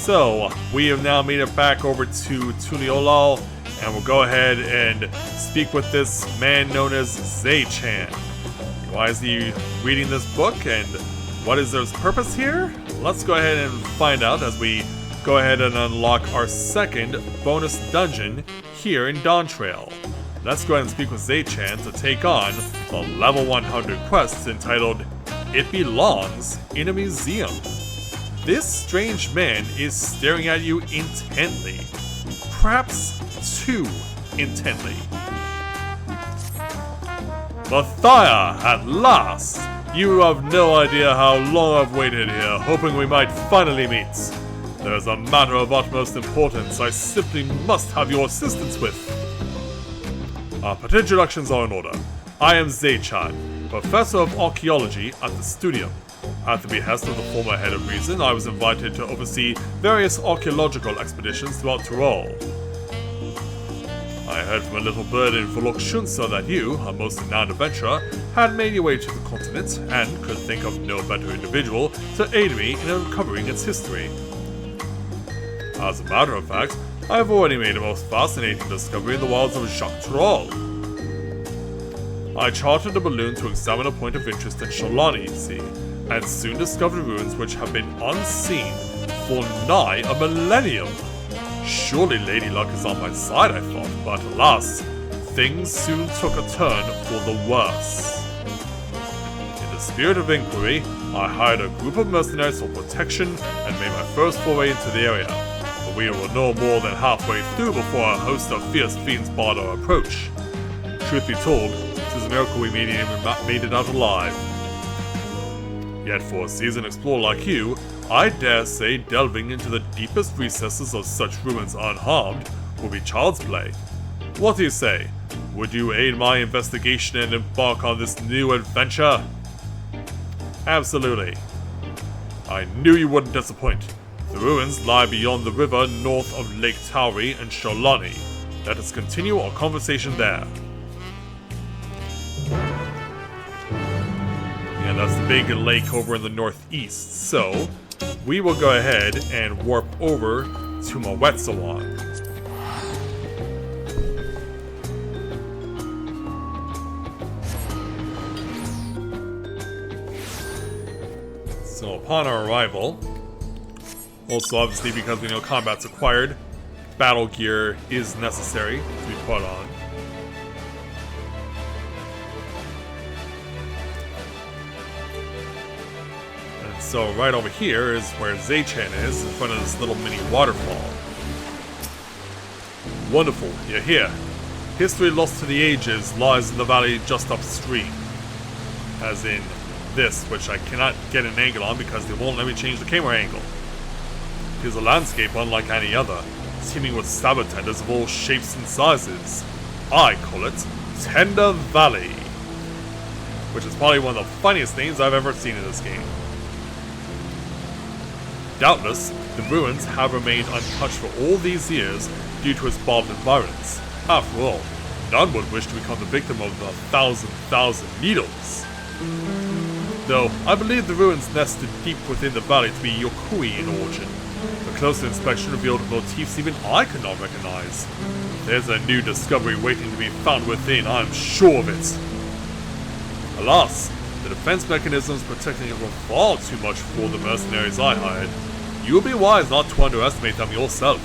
So, we have now made it back over to Tuliolal, and we'll go ahead and speak with this man known as Zay-chan. Why is he reading this book, and what is his purpose here? Let's go ahead and find out as we go ahead and unlock our second bonus dungeon here in Dawntrail. Let's go ahead and speak with Zay-chan to take on the level 100 quest entitled It Belongs in a Museum. This strange man is staring at you intently. Perhaps too intently. Mathia, at last! You have no idea how long I've waited here, hoping we might finally meet. There's a matter of utmost importance I simply must have your assistance with. But introductions are in order. I am Zay-chan, Professor of Archaeology at the Studium. At the behest of the former head of Reason, I was invited to oversee various archaeological expeditions throughout Tyrol. I heard from a little bird in Volokshunsa that you, a most renowned adventurer, had made your way to the continent and could think of no better individual to aid me in uncovering its history. As a matter of fact, I have already made a most fascinating discovery in the wilds of Jacques Tyrol. I chartered a balloon to examine a point of interest in Sholani, see, and soon discovered ruins which have been unseen for nigh a millennium. Surely Lady Luck is on my side, I thought, but alas, things soon took a turn for the worse. In the spirit of inquiry, I hired a group of mercenaries for protection and made my first foray into the area, but we were no more than halfway through before a host of fierce fiends barred our approach. Truth be told, it is a miracle we made it out alive. Yet for a seasoned explorer like you, I dare say delving into the deepest recesses of such ruins unharmed will be child's play. What do you say? Would you aid my investigation and embark on this new adventure? Absolutely. I knew you wouldn't disappoint. The ruins lie beyond the river north of Lake Tauri and Sholani. Let us continue our conversation there. And that's the big lake over in the northeast, so we will go ahead and warp over to Mawetzawan. So upon our arrival, also obviously because we know combat's required, battle gear is necessary to be put on. So right over here is where Zay-chan is, in front of this little mini waterfall. Wonderful, you're here. History lost to the ages lies in the valley just upstream. As in this, which I cannot get an angle on because they won't let me change the camera angle. It is a landscape unlike any other, teeming with sabatenders of all shapes and sizes. I call it Tender Valley, which is probably one of the funniest things I've ever seen in this game. Doubtless, the ruins have remained untouched for all these years due to its barbed environs. After all, none would wish to become the victim of the thousand needles. Though, I believe the ruins nested deep within the valley to be Yokui in origin. A closer inspection revealed motifs even I could not recognize. There's a new discovery waiting to be found within, I'm sure of it. Alas, the defense mechanisms protecting it were far too much for the mercenaries I hired. You would be wise not to underestimate them yourself.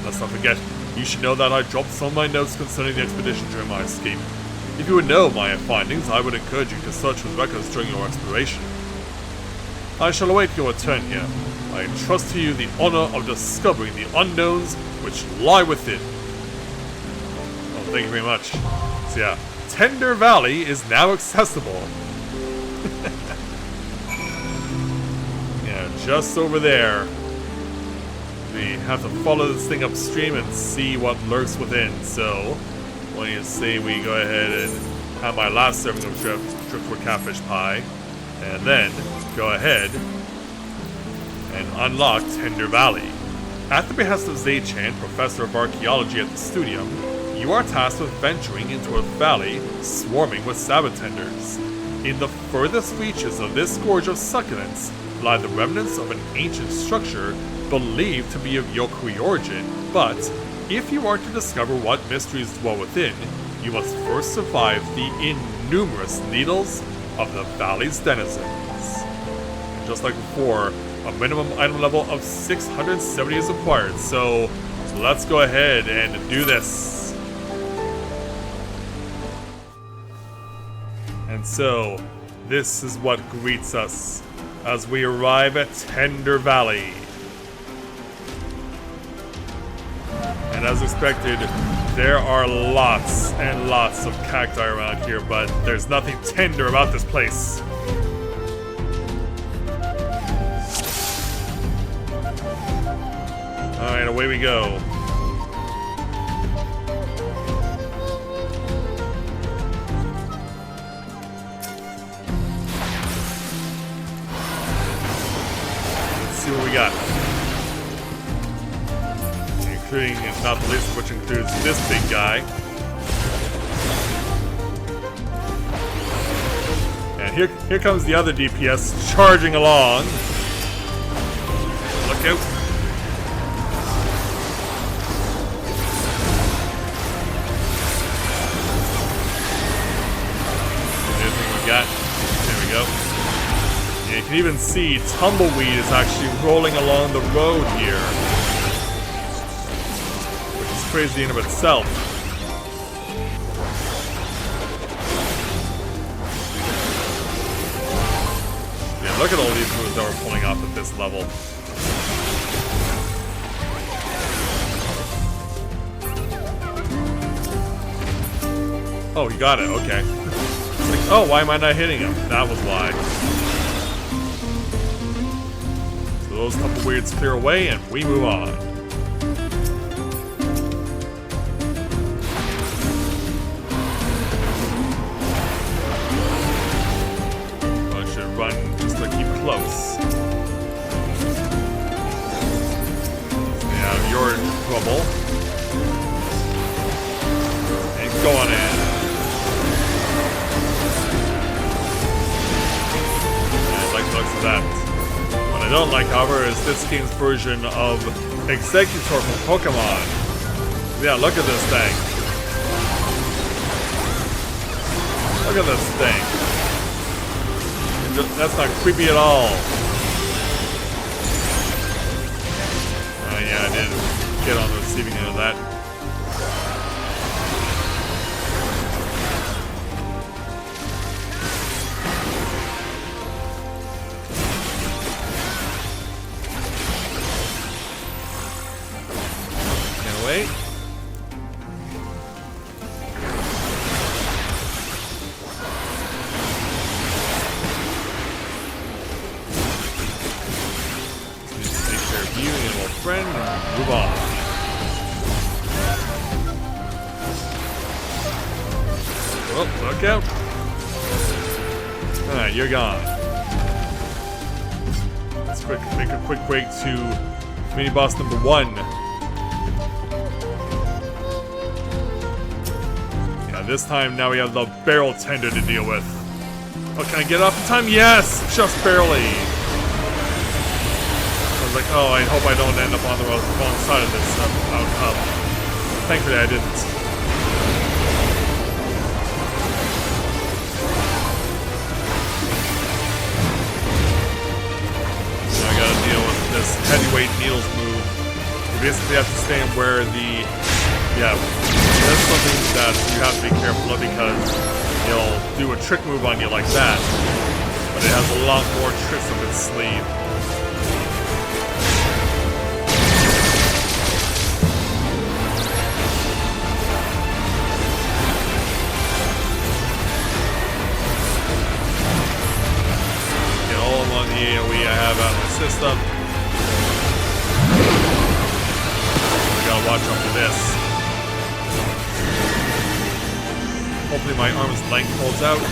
Let's not forget, you should know that I dropped some of my notes concerning the expedition during my escape. If you would know my findings, I would encourage you to search with records during your exploration. I shall await your return here. I entrust to you the honor of discovering the unknowns which lie within. Well, thank you very much. So yeah, Tender Valley is now accessible. Yeah, just over there. We have to follow this thing upstream and see what lurks within. So, why don't you say we go ahead and have my last serving of driftwood catfish pie, and then go ahead and unlock Tender Valley. At the behest of Zay-chan, Professor of Archaeology at the Studium, you are tasked with venturing into a valley swarming with sabatenders. In the furthest reaches of this gorge of succulents lie the remnants of an ancient structure believed to be of Yokui origin, but if you are to discover what mysteries dwell within, you must first survive the innumerous needles of the valley's denizens. Just like before, a minimum item level of 670 is required, so let's go ahead and do this. And so, this is what greets us as we arrive at Tender Valley. And as expected, there are lots and lots of cacti around here, but there's nothing tender about this place. Alright, away we go. Let's see what we got. Including, not the least of which includes this big guy. And here comes the other DPS charging along. Look out. There we go. And you can even see Tumbleweed is actually rolling along the road here, which is crazy in of itself. Yeah, look at all these moves that we're pulling off at this level. Oh, he got it, okay. Like, oh, why am I not hitting him? That was why. So those couple weirds clear away and we move on. I should run just to keep close. Stay out of your trouble. And go on in. Looks at that. What I don't like, however, is this game's version of Executor from Pokemon. Yeah, look at this thing. Look at this thing. That's not creepy at all. Yeah, I didn't get on the receiving end of that. Wait. Just take care of you and your old friend and move on. Oh, look out. Alright, you're gone. Let's make a quick break to mini boss number 1. This time, now we have the barrel tender to deal with. Oh, can I get off in time? Yes! Just barely! I was like, oh, I hope I don't end up on the wrong side of this outcome. Thankfully, I didn't. So I gotta deal with this heavyweight needles move. You basically have to stand where the... Yeah. That's something that you have to be careful of because he'll do a trick move on you like that, but it has a lot more tricks up its sleeve. Okay, all along the AoE I have out of my system. We gotta watch out for this. Hopefully my arm's length holds out.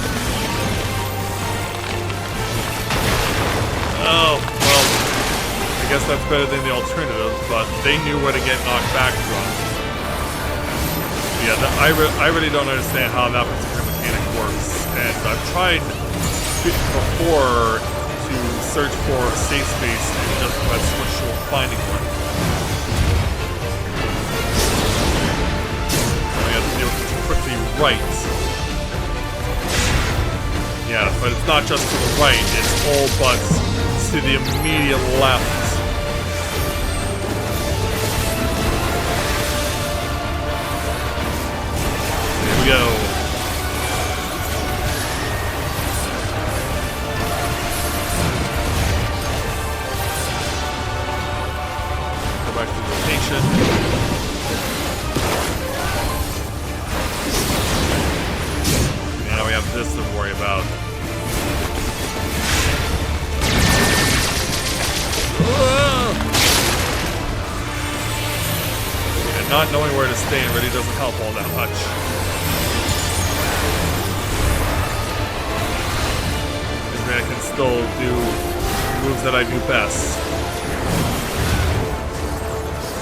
Oh, well, I guess that's better than the alternative, but they knew where to get knocked back from. Yeah, I really don't understand how that particular mechanic works, and I've tried before to search for a safe space and justify so much short finding one. We have to do it quickly right. Yeah, but it's not just to the right, it's all but to the immediate left. Here we go. Back to the location. Now we have this to worry about. And not knowing where to stand really doesn't help all that much. Because I can still do moves that I do best.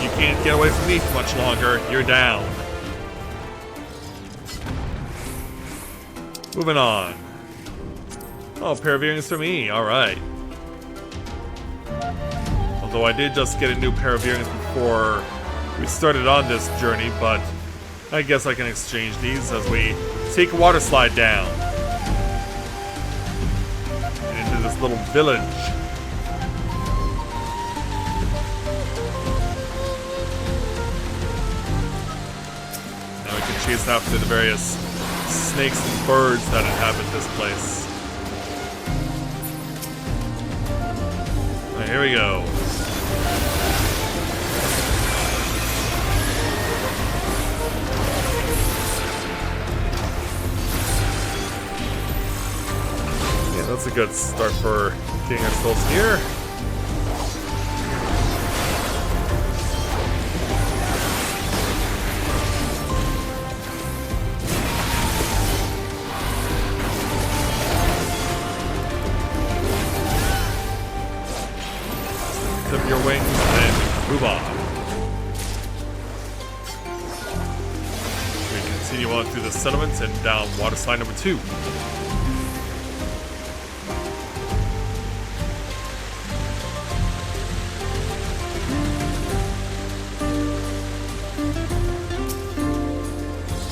You can't get away from me for much longer. You're down. Moving on. Oh, a pair of earrings for me. Alright. Although I did just get a new pair of earrings before we started on this journey, but I guess I can exchange these as we take a water slide down. Into this little village. Chase after the various snakes and birds that inhabit this place. Alright, here we go. Yeah, that's a good start for getting ourselves here. Your wings and move on. We continue on through the settlements and down water slide number 2.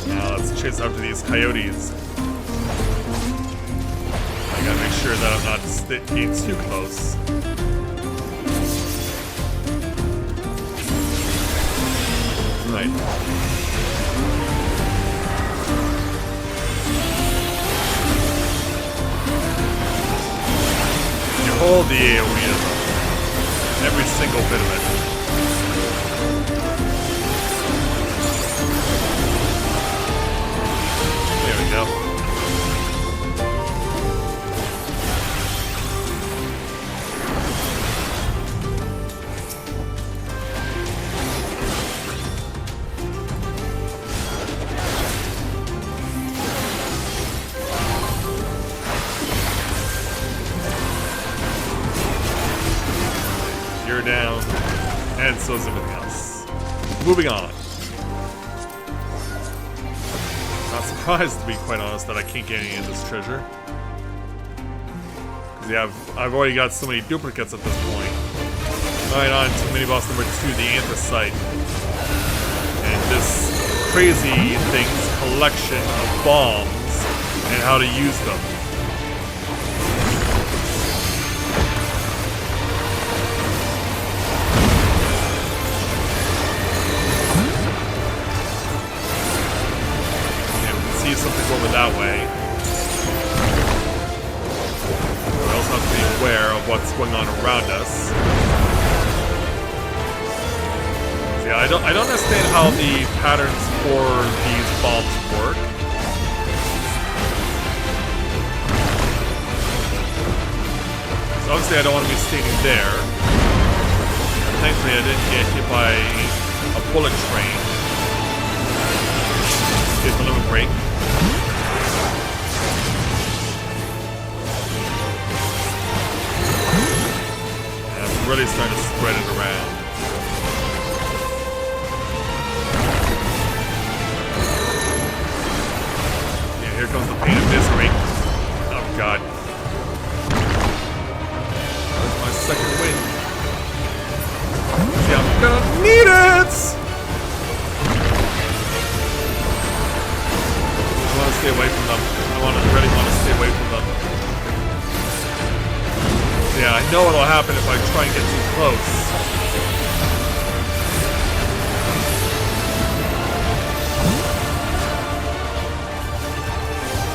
Now let's chase after these coyotes. I gotta make sure that I'm not getting too close. Right. You hold the AoE, every single bit of it. There we go. Down, and so is everything else. Moving on. Not surprised, to be quite honest, that I can't get any of this treasure. Because yeah, I've already got so many duplicates at this point. Alright, on to mini-boss number 2, the Anthracite. And this crazy thing's collection of bombs and how to use them. Something over that way. We also have to be aware of what's going on around us. Yeah, I don't understand how the patterns for these bombs work. So obviously I don't want to be standing there. Thankfully I didn't get hit by a bullet train. Get the limit break. Really starting to spread it around. Yeah, here comes the pain of misery. Oh god. stay away from them. Really want to stay away from them. Yeah, I know what'll happen if I try and get too close.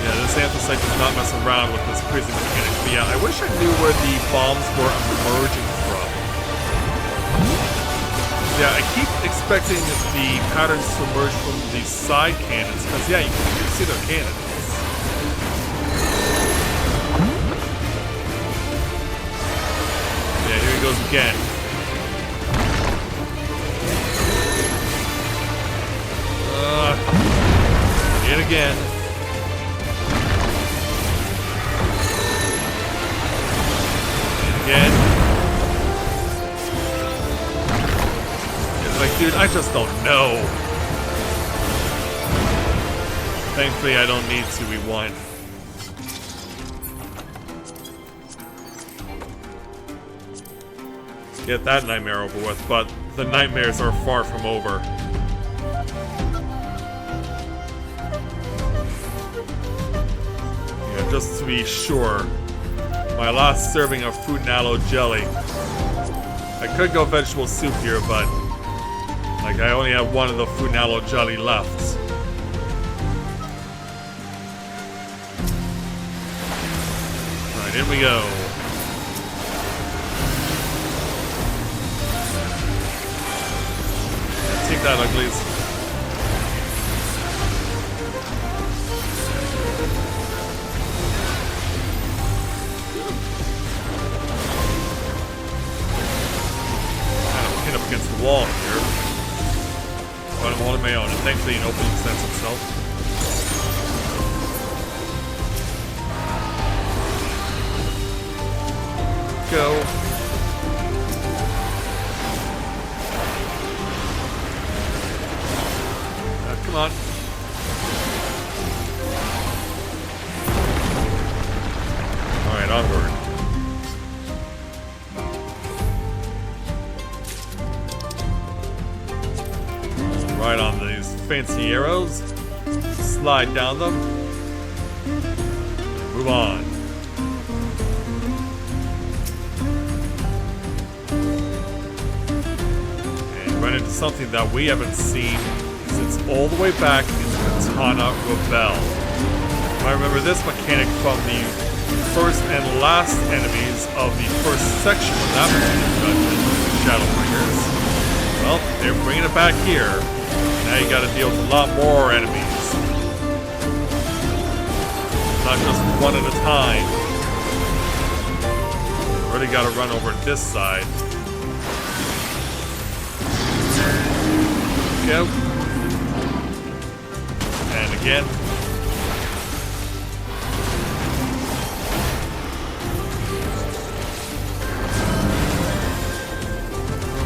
Yeah, this anthracite does not mess around with this crazy mechanic. But yeah, I wish I knew where the bombs were emerging from. Yeah, I keep expecting the patterns to emerge from the side cannons, because yeah, you can see their cannons. Yeah, here he goes again. Yet again. And again. Like, dude, I just don't know. Thankfully, I don't need to rewind. Get that nightmare over with, but the nightmares are far from over. Yeah, just to be sure, my last serving of fruit and aloe jelly. I could go vegetable soup here, but like, I only have one of the fruit and aloe jelly left. Alright, in we go. Take that, uglies. Kind of pinned up against the wall here. But I'm holding my own, and thankfully an opening presents himself. Go. Come on. Alright, onward. Right on these fancy arrows, slide down them, move on. And run into something that we haven't seen since all the way back in Katana Rebel. I remember this mechanic from the first and last enemies of the first section of that particular dungeon, Shadowbringers. Well, they're bringing it back here. Now you gotta deal with a lot more enemies. Not just one at a time. Really gotta run over this side. Go. And again.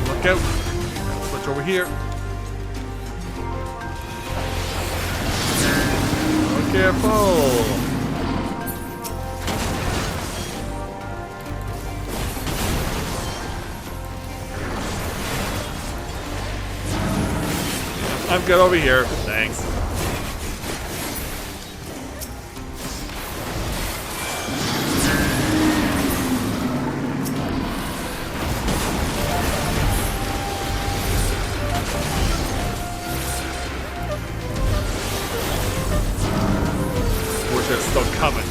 Look out. Switch over here. Careful! I'm good over here. Thanks. They're still coming.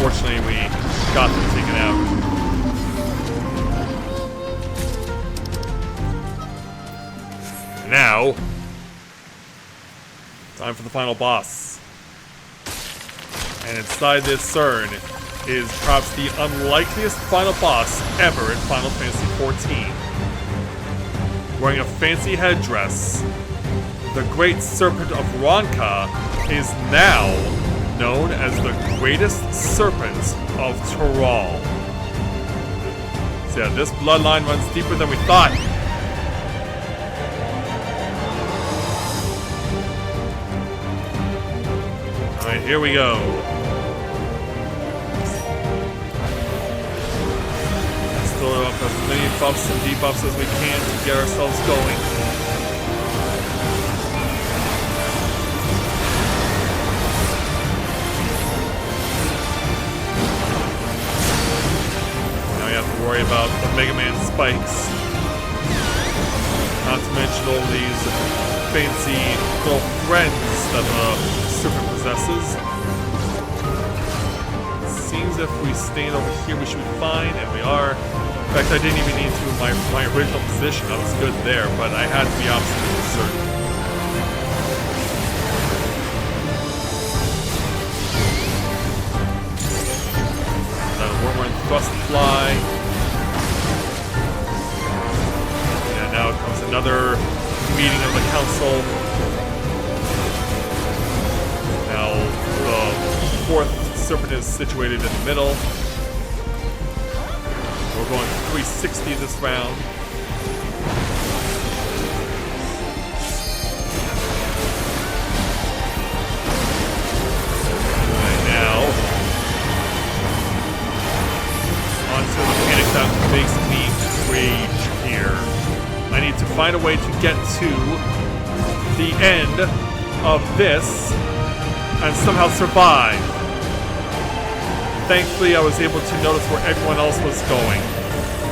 Fortunately, we got them taken out. And now, time for the final boss. And inside this CERN is perhaps the unlikeliest final boss ever in Final Fantasy XIV. Wearing a fancy headdress, the Great Serpent of Ronka is now known as the Greatest Serpent of Tural. So yeah, this bloodline runs deeper than we thought. Alright, here we go. Let's throw up as many buffs and debuffs as we can to get ourselves going. spikes. Not to mention all these fancy little friends that the serpent possesses. It seems if we stayed over here we should be fine, and we are. In fact, I didn't even need to in my original position. I was good there, but I had to be absolutely certain. Wormwood thrust fly. And now comes another meeting of the council. Now the fourth serpent is situated in the middle. We're going 360 this round. And now onto the mechanic that makes me rage here. I need to find a way to get to the end of this and somehow survive. Thankfully, I was able to notice where everyone else was going,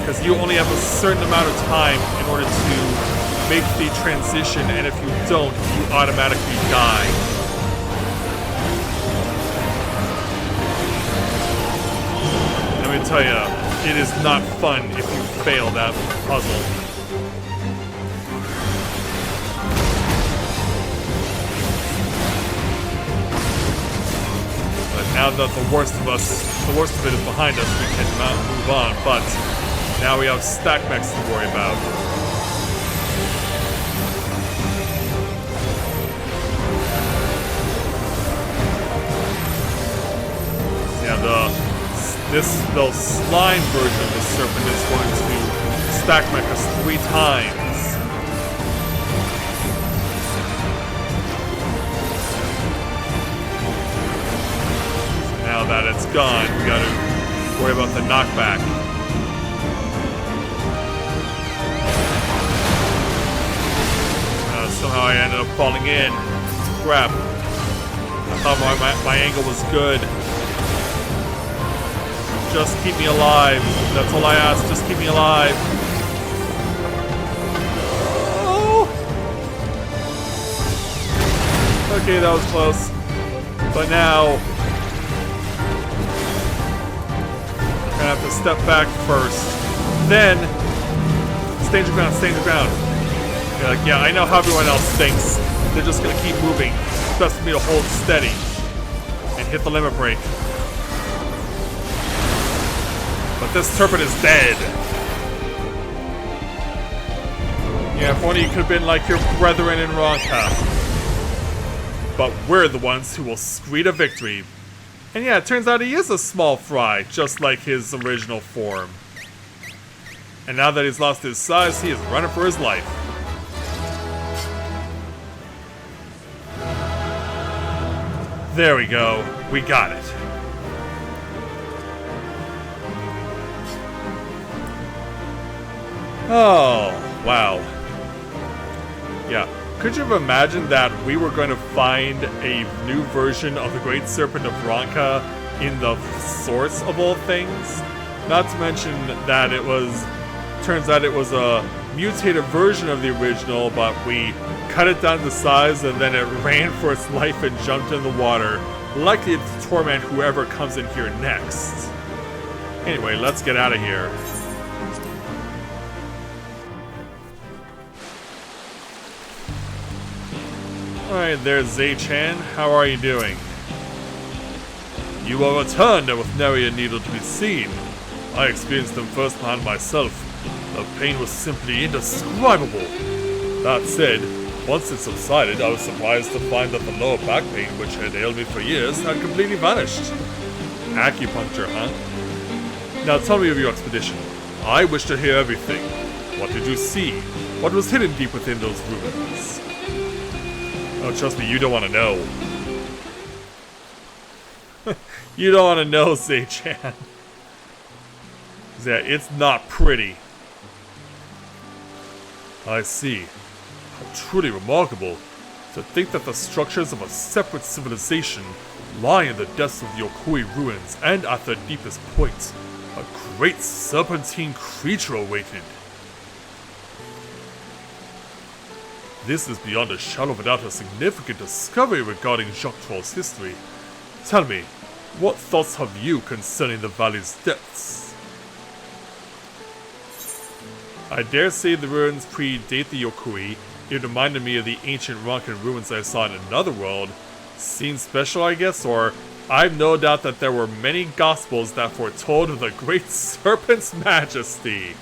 because you only have a certain amount of time in order to make the transition, and if you don't, you automatically die. Let me tell you, it is not fun if you fail that puzzle. Now that the worst of it is behind us, we can move on, but now we have stack mechs to worry about. Yeah, the slime version of the serpent is going to stack mech us 3 times. Now that it's gone, we gotta worry about the knockback. Somehow I ended up falling in. Crap. I thought my angle was good. Just keep me alive. That's all I ask. Just keep me alive. Oh! Okay, that was close. But now I have to step back first. Then, stand your ground, stand your ground. You're like, yeah, I know how everyone else thinks. They're just gonna keep moving. It's best for me to hold steady and hit the limit break. But this serpent is dead. Yeah, if only you could have been like your brethren in Ronka. But we're the ones who will screed a victory. And yeah, it turns out he is a small fry, just like his original form. And now that he's lost his size, he is running for his life. There we go. We got it. Oh, wow. Yeah. Could you have imagined that we were going to find a new version of the Great Serpent of Ronka in the source of all things? Not to mention that turns out it was a mutated version of the original, but we cut it down to size and then it ran for its life and jumped in the water, likely to torment whoever comes in here next. Anyway, let's get out of here. Alright, there's Zay-chan. How are you doing? You are returned and with nary a needle to be seen. I experienced them firsthand myself. The pain was simply indescribable. That said, once it subsided, I was surprised to find that the lower back pain, which had ailed me for years, had completely vanished. Acupuncture, huh? Now tell me of your expedition. I wish to hear everything. What did you see? What was hidden deep within those ruins? Oh, trust me, you don't want to know. You don't want to know, Zay-chan. Yeah, it's not pretty. I see. How truly remarkable. To think that the structures of a separate civilization lie in the depths of the Okui ruins and at their deepest point. A great serpentine creature awaited. This is beyond a shadow of a doubt a significant discovery regarding Jacques Troll's history. Tell me, what thoughts have you concerning the valley's depths? I dare say the ruins predate the Yokui. It reminded me of the ancient Ronkan ruins I saw in another world. Seems special, I guess, or I've no doubt that there were many gospels that foretold of the great serpent's majesty.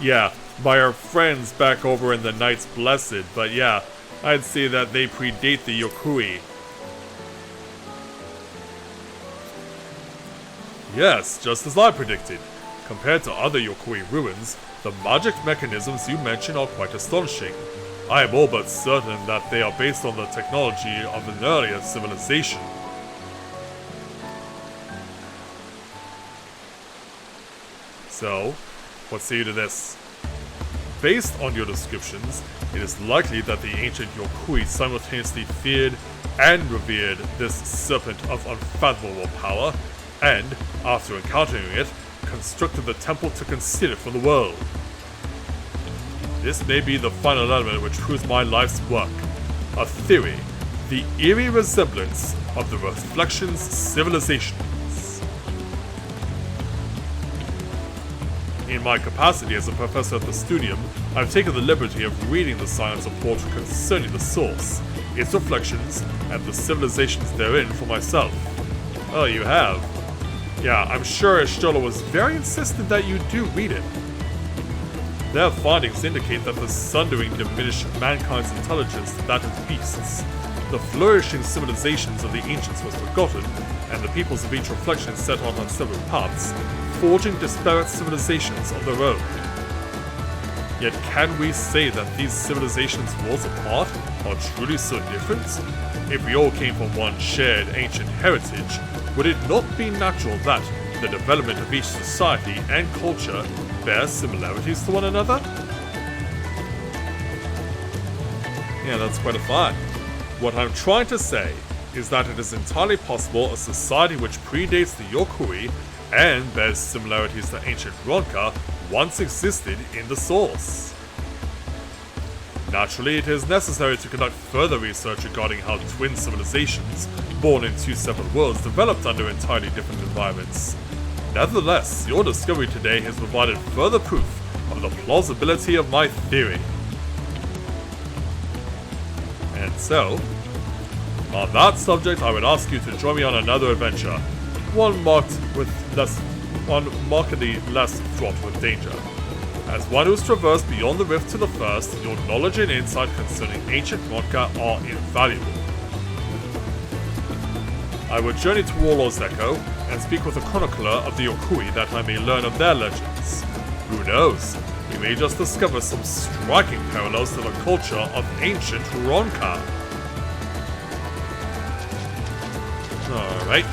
Yeah, by our friends back over in the Knights Blessed, but yeah, I'd say that they predate the Yokui. Yes, just as I predicted. Compared to other Yokui ruins, the magic mechanisms you mention are quite astonishing. I am all but certain that they are based on the technology of an earlier civilization. So, what say you to this? Based on your descriptions, it is likely that the ancient Yokui simultaneously feared and revered this serpent of unfathomable power, and, after encountering it, constructed the temple to conceal it from the world. This may be the final element which proves my life's work. A theory, the eerie resemblance of the Reflections civilizations. In my capacity as a professor at the Studium, I've taken the liberty of reading the science report concerning the source, its reflections, and the civilizations therein for myself. Oh, you have? Yeah, I'm sure Stola was very insistent that you do read it. Their findings indicate that the sundering diminished mankind's intelligence to that of beasts. The flourishing civilizations of the ancients was forgotten, and the peoples of each reflection set on separate paths, forging disparate civilizations of their own. Yet can we say that these civilizations worlds apart are truly so different? If we all came from one shared ancient heritage, would it not be natural that the development of each society and culture bear similarities to one another? Yeah, that's quite a thought. What I'm trying to say is that it is entirely possible a society which predates the Yokui and bears similarities to ancient Ronka once existed in the source. Naturally, it is necessary to conduct further research regarding how twin civilizations, born in two separate worlds, developed under entirely different environments. Nevertheless, your discovery today has provided further proof of the plausibility of my theory. And so, on that subject, I would ask you to join me on another adventure, one markedly less fraught with danger. As one who's traversed beyond the rift to the first, your knowledge and insight concerning ancient Ronka are invaluable. I would journey to Warlord's Echo and speak with a chronicler of the Yokui that I may learn of their legends. Who knows? We may just discover some striking parallels to the culture of ancient Ronka. Alright.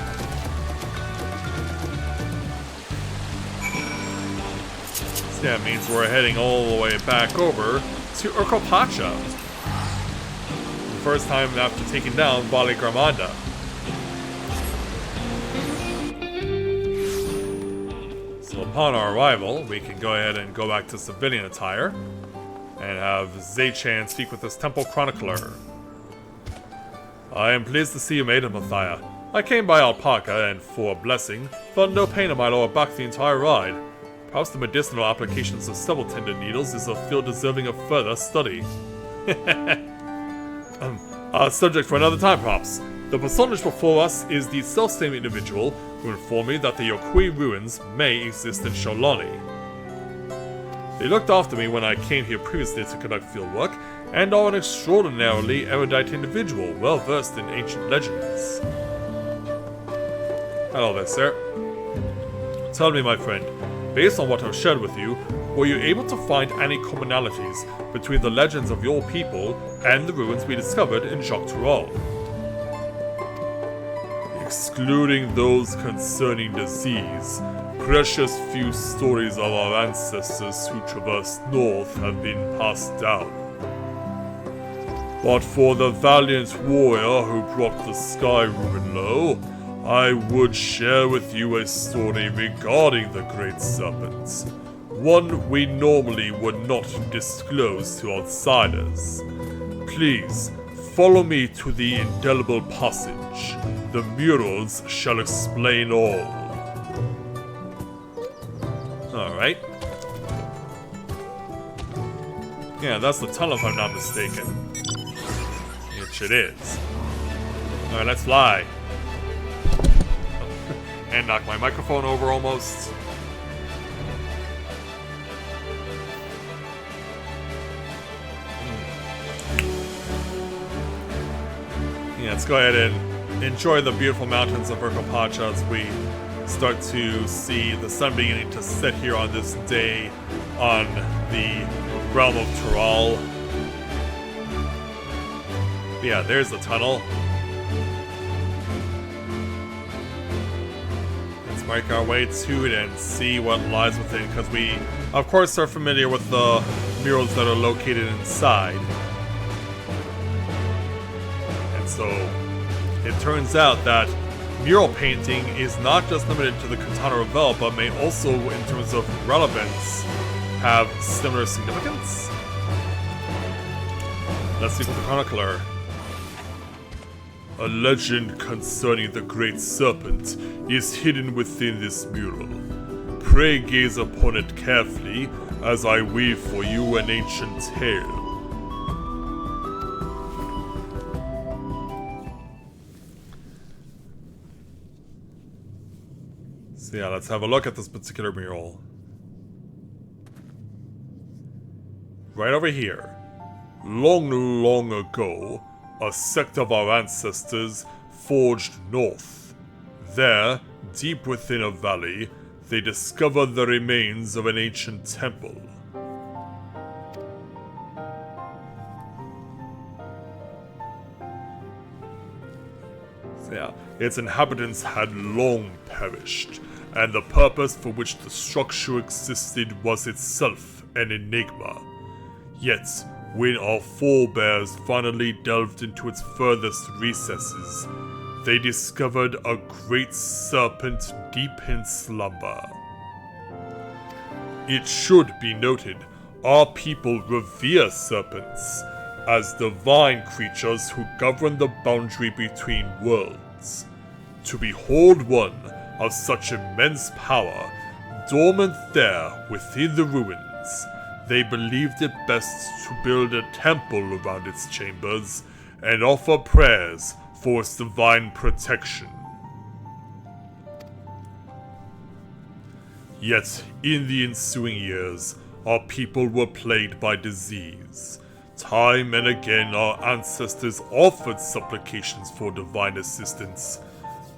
So that means we're heading all the way back over to Urkopacha. The first time after taking down Vale Gramanda. So upon our arrival, we can go ahead and go back to civilian attire and have Zay-chan speak with this temple chronicler. I am pleased to see you made it, Mathia. I came by Alpaca and, for a blessing, felt no pain in my lower back the entire ride. Perhaps the medicinal applications of stubble tendon needles is a field deserving of further study. A subject for another time, perhaps. The personage before us is the self-same individual who informed me that the Yokui ruins may exist in Sholani. They looked after me when I came here previously to conduct fieldwork, and are an extraordinarily erudite individual, well versed in ancient legends. Hello there, sir. Tell me, my friend, based on what I've shared with you, were you able to find any commonalities between the legends of your people and the ruins we discovered in Jacques Troll? Excluding those concerning disease, precious few stories of our ancestors who traversed north have been passed down. But for the valiant warrior who brought the sky ruin low, I would share with you a story regarding the Great Serpent. One we normally would not disclose to outsiders. Please, follow me to the indelible passage. The murals shall explain all. Alright. Yeah, that's the tunnel if I'm not mistaken. Which it is. Alright, let's fly. And knock my microphone over almost. Yeah, let's go ahead and enjoy the beautiful mountains of Urkapacha as we start to see the sun beginning to set here on this day on the realm of Tural. Yeah, there's the tunnel. Let's make our way to it and see what lies within, because we, of course, are familiar with the murals that are located inside. So, it turns out that mural painting is not just limited to the Katana Revel, but may also, in terms of relevance, have similar significance. Let's see what the chronicler. A legend concerning the Great Serpent is hidden within this mural. Pray gaze upon it carefully as I weave for you an ancient tale. So yeah, let's have a look at this particular mural. Right over here. Long, long ago, a sect of our ancestors forged north. There, deep within a valley, they discovered the remains of an ancient temple. So yeah, its inhabitants had long perished, and the purpose for which the structure existed was itself an enigma. Yet, when our forebears finally delved into its furthest recesses, they discovered a great serpent deep in slumber. It should be noted, our people revere serpents as divine creatures who govern the boundary between worlds. To behold one of such immense power, dormant there within the ruins, they believed it best to build a temple around its chambers and offer prayers for its divine protection. Yet, in the ensuing years, our people were plagued by disease. Time and again our ancestors offered supplications for divine assistance,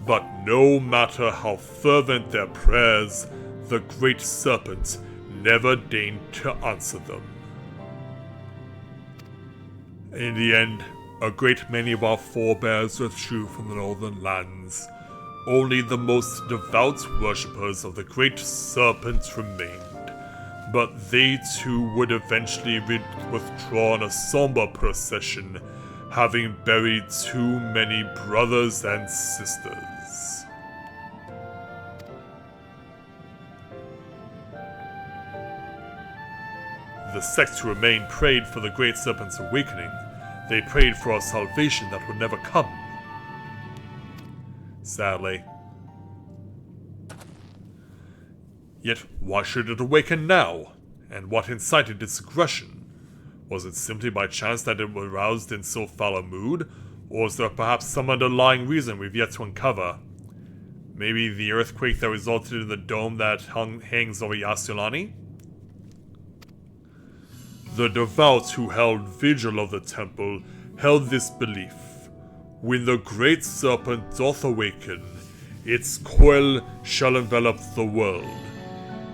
but no matter how fervent their prayers, the Great Serpent never deigned to answer them. In the end, a great many of our forebears withdrew from the northern lands. Only the most devout worshippers of the Great Serpent remained, but they too would eventually withdraw in a somber procession, having buried too many brothers and sisters. The sect who remained prayed for the Great Serpent's awakening. They prayed for our salvation that would never come. Sadly. Yet why should it awaken now? And what incited its aggression? Was it simply by chance that it was aroused in so foul a mood? Or is there perhaps some underlying reason we've yet to uncover? Maybe the earthquake that resulted in the dome that hangs over Yasulani? The devout who held vigil of the temple held this belief. When the Great Serpent doth awaken, its coil shall envelop the world.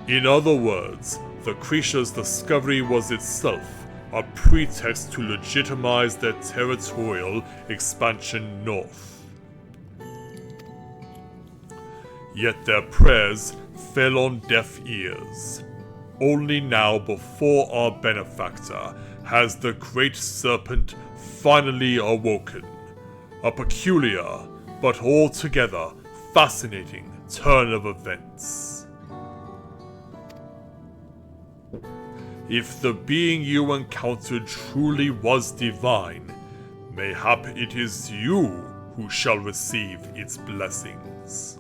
In other words, the creature's discovery was itself a pretext to legitimize their territorial expansion north. Yet their prayers fell on deaf ears. Only now, before our benefactor, has the Great Serpent finally awoken. A peculiar, but altogether fascinating turn of events. If the being you encountered truly was divine, mayhap it is you who shall receive its blessings.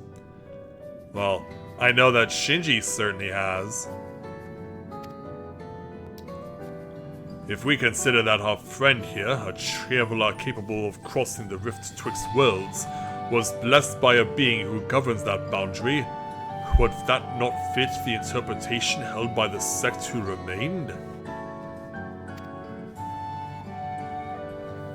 Well, I know that Shinji certainly has. If we consider that our friend here, a traveler capable of crossing the rift twixt worlds, was blessed by a being who governs that boundary, would that not fit the interpretation held by the sect who remained?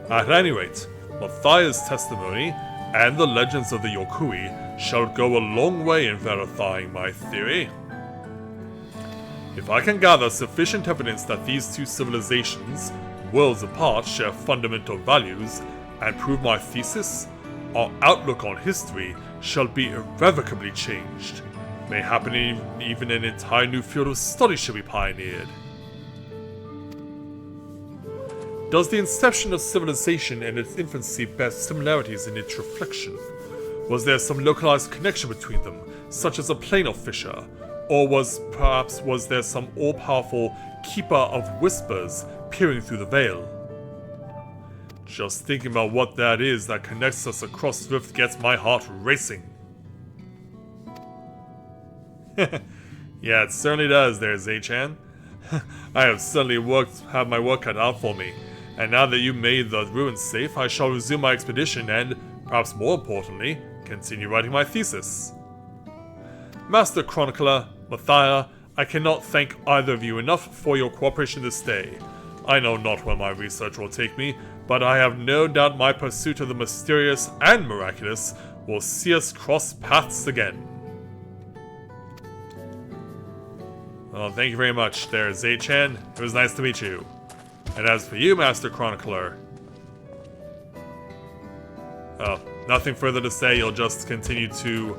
At any rate, Matthias' testimony and the legends of the Yokui shall go a long way in verifying my theory. If I can gather sufficient evidence that these two civilizations, worlds apart, share fundamental values, and prove my thesis, our outlook on history shall be irrevocably changed. Mayhap even an entire new field of study shall be pioneered. Does the inception of civilization and its infancy bear similarities in its reflection? Was there some localized connection between them, such as a planar fissure? Or was there some all-powerful keeper of whispers peering through the veil? Just thinking about what that is that connects us across Rift gets my heart racing. Yeah, it certainly does there, Zay-chan. I have certainly had my work cut out for me, and now that you made the ruins safe, I shall resume my expedition and, perhaps more importantly, continue writing my thesis. Master Chronicler, Matthias, I cannot thank either of you enough for your cooperation this day. I know not where my research will take me, but I have no doubt my pursuit of the mysterious and miraculous will see us cross paths again. Well, thank you very much there, Zay-chan. It was nice to meet you. And as for you, Master Chronicler... well, nothing further to say, you'll just continue to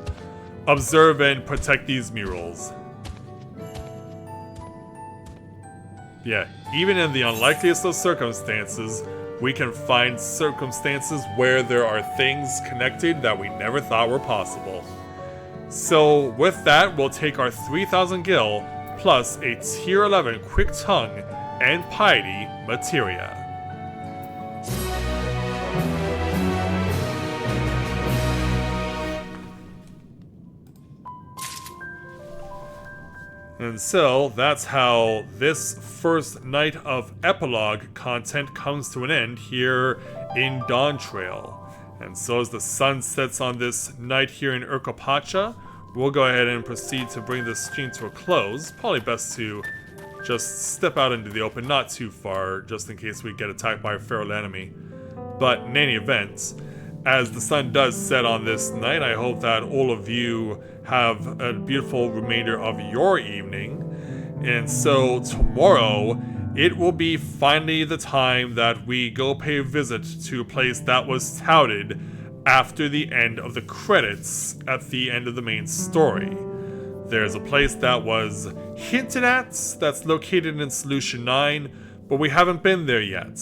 observe and protect these murals. Yeah, even in the unlikeliest of circumstances, we can find circumstances where there are things connected that we never thought were possible. So with that, we'll take our 3,000 gil plus a tier 11 quick tongue and piety materia. And so, that's how this first night of epilogue content comes to an end here in Dawntrail. And so as the sun sets on this night here in Urkapacha, we'll go ahead and proceed to bring this stream to a close. Probably best to just step out into the open, not too far, just in case we get attacked by a feral enemy. But in any event, as the sun does set on this night, I hope that all of you have a beautiful remainder of your evening. And so tomorrow, it will be finally the time that we go pay a visit to a place that was touted after the end of the credits at the end of the main story. There's a place that was hinted at that's located in Solution 9, but we haven't been there yet.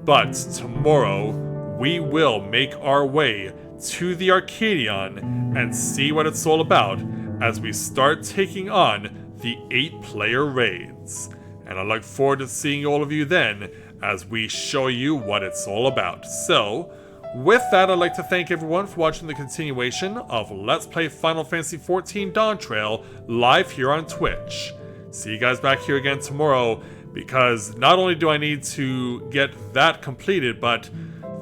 But tomorrow, we will make our way to the Arcadion and see what it's all about as we start taking on the 8-player raids. And I look forward to seeing all of you then as we show you what it's all about. So, with that, I'd like to thank everyone for watching the continuation of Let's Play Final Fantasy XIV Dawntrail live here on Twitch. See you guys back here again tomorrow, because not only do I need to get that completed, but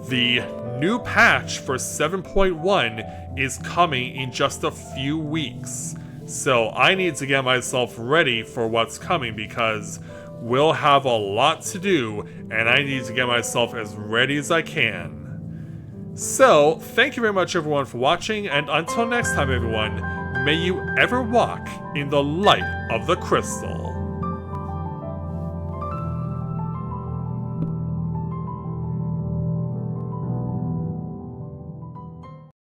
the new patch for 7.1 is coming in just a few weeks. So I need to get myself ready for what's coming, because we'll have a lot to do and I need to get myself as ready as I can. So, thank you very much everyone for watching, and until next time everyone, may you ever walk in the light of the crystal.